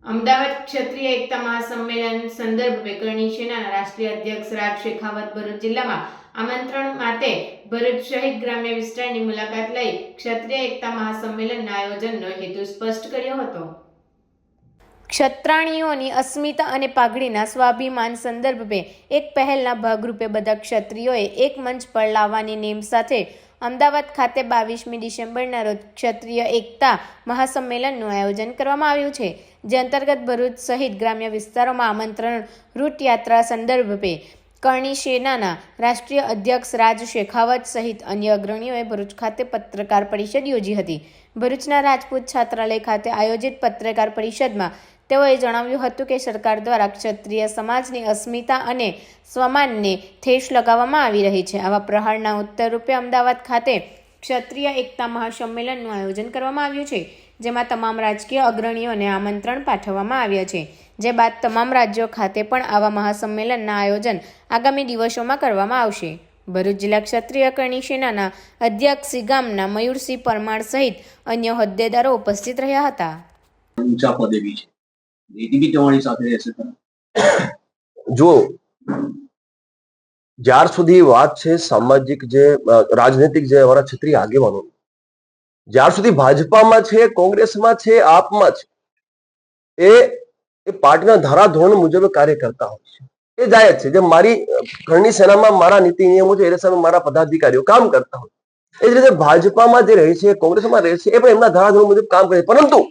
અમદાવાદ ક્ષત્રિય એકતા મહાસંમેલન સંદર્ભે કરણી સેનાના રાષ્ટ્રીય અધ્યક્ષ રાજ શેખાવત ભરૂચ જિલ્લામાં આમંત્રણ માટે ભરૂચ શહીદ ગ્રામ્ય વિસ્તારની મુલાકાત લઈ ક્ષત્રિય એકતા મહાસંમેલનના આયોજનનો હેતુ સ્પષ્ટ કર્યો હતો। ક્ષત્રાણીઓની અસ્મિતા અને પાઘડીના સ્વાભિમાન સંદર્ભે એક પહેલના ભાગરૂપે બધા ક્ષત્રિયોએ એક મંચ પર લાવવાની નેમ સાથે અમદાવાદ ખાતે 22મી ડિસેમ્બરના રોજ ક્ષત્રિય એકતા મહાસંમેલનનું આયોજન કરવામાં આવ્યું છે, જે અંતર્ગત ભરૂચ સહિત ગ્રામ્ય વિસ્તારોમાં આમંત્રણ રૂટ યાત્રા સંદર્ભે કરણી સેનાના રાષ્ટ્રીય અધ્યક્ષ રાજ શેખાવત સહિત અન્ય અગ્રણીઓએ ભરૂચ ખાતે પત્રકાર પરિષદ યોજી હતી। ભરૂચના રાજપૂત છાત્રાલય ખાતે આયોજિત પત્રકાર પરિષદમાં તેઓએ જણાવ્યું હતું કે સરકાર દ્વારા ક્ષત્રિય સમાજની અસ્મિતા અને સ્વમાનને ઠેસ લગાવવામાં આવી રહી છે। આવા પ્રહારના ઉત્તરરૂપે અમદાવાદ ખાતે ક્ષત્રિય એકતા મહાસંમેલનનું આયોજન કરવામાં આવ્યું છે, જેમાં તમામ રાજકીય અગ્રણીઓને આમંત્રણ પાઠવવામાં આવ્યા છે, જે બાદ તમામ રાજ્યો ખાતે પણ આવા મહાસંમેલનના આયોજન આગામી દિવસોમાં કરવામાં આવશે। ભરૂચ જિલ્લા ક્ષત્રિય કરણી સેનાના અધ્યક્ષ ગામના મયુરસિંહ પરમાર સહિત અન્ય હોદ્દેદારો ઉપસ્થિત રહ્યા હતા। ઊંચા પદે બી છે, નીતિ બી તમારી સાથે રહેશે। જો જ્યાર સુધી વાત છે સામાજિક જે રાજનૈતિક જે અમારા ક્ષત્રિય આગેવાનો જ્યાર સુધી ભાજપામાં છે, કોંગ્રેસમાં છે, આપમાં છે, એ પાર્ટીના ધારાધોરણ મુજબ કાર્ય કરતા હોય છે, એ જાયજ છે। જેમ મારી કરણી સેનામાં મારા નીતિ નિયમો છે, એ સામે મારા પદાધિકારીઓ કામ કરતા હોય, એ જ રીતે ભાજપામાં જે રહે છે, કોંગ્રેસમાં રહે છે, એ પણ એમના ધારાધોરણ મુજબ કામ કરે છે, પરંતુ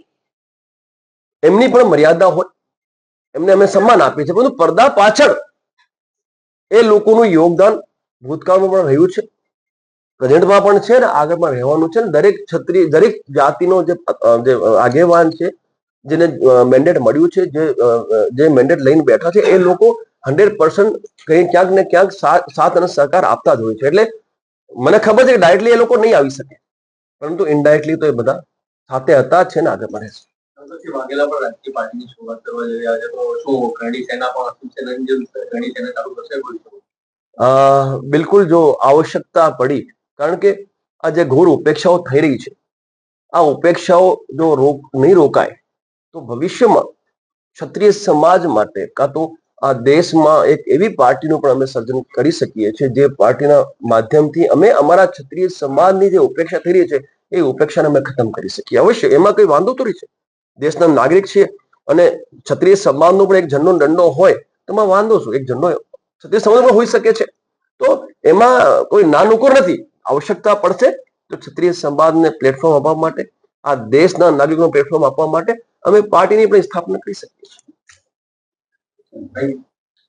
એમની પણ મર્યાદા હોય, એમને અમે સન્માન આપીએ છીએ, પરંતુ પડદા પાછળ એ લોકોનું યોગદાન ભૂતકાળમાં પણ રહ્યું છે, પ્રેઝન્ટમાં પણ છે ને આગળ પણ રહેવાનું છે। દરેક ક્ષત્રિય દરેક જાતિનો જે આગેવાન છે, જેને મેન્ડેટ મળ્યું છે, જે મેન્ડેટ લઈને બેઠા છે, એ લોકો 100% કંઈ ક્યાંક ને ક્યાંક સાથ અને સહકાર આપતા જ હોય છે। એટલે મને ખબર છે કે ડાયરેક્ટલી એ લોકો નહીં આવી શકે, પરંતુ ઇનડાયરેક્ટલી તો એ બધા સાથે હતા જ છે ને આગળ પણ રહેશે। વાઘેલા પણ રાજકીય પાર્ટીની શરૂઆત કરવા જઈ રહ્યા છે, તો શું કરણી સેના પણ કરણી સેના ચાલુ કરશે? બિલકુલ, જો આવશ્યકતા પડી, કારણ કે આ જે ઘોર ઉપેક્ષાઓ થઈ રહી છે, આ ઉપેક્ષાઓ જો નહીં રોકાય તો ભવિષ્યમાં ક્ષત્રિય સમાજ માટે કાં તો આ દેશમાં એક એવી પાર્ટીનું પણ અમે સર્જન કરી શકીએ છીએ, જે પાર્ટીના માધ્યમથી અમે અમારા ક્ષત્રિય સમાજની જે ઉપેક્ષા થઈ રહી છે, એ ઉપેક્ષાને અમે ખતમ કરી શકીએ। અવશ્ય એમાં કઈ વાંધો થોડી છે, દેશના નાગરિક છીએ અને ક્ષત્રિય સમાજનો પણ એક ઝંડો દંડો હોય તો એમાં વાંધો શું? એક ઝંડો ક્ષત્રિય સમાજમાં હોઈ શકે છે, તો એમાં કોઈ ના નુકર નથી। આવશ્યકતા પડશે તો ક્ષત્રિય સમાજને પ્લેટફોર્મ આપવા માટે, આ દેશના નાગરિકોને પ્લેટફોર્મ આપવા માટે અમે પાર્ટીની પણ સ્થાપના કરી શકીએ છીએ।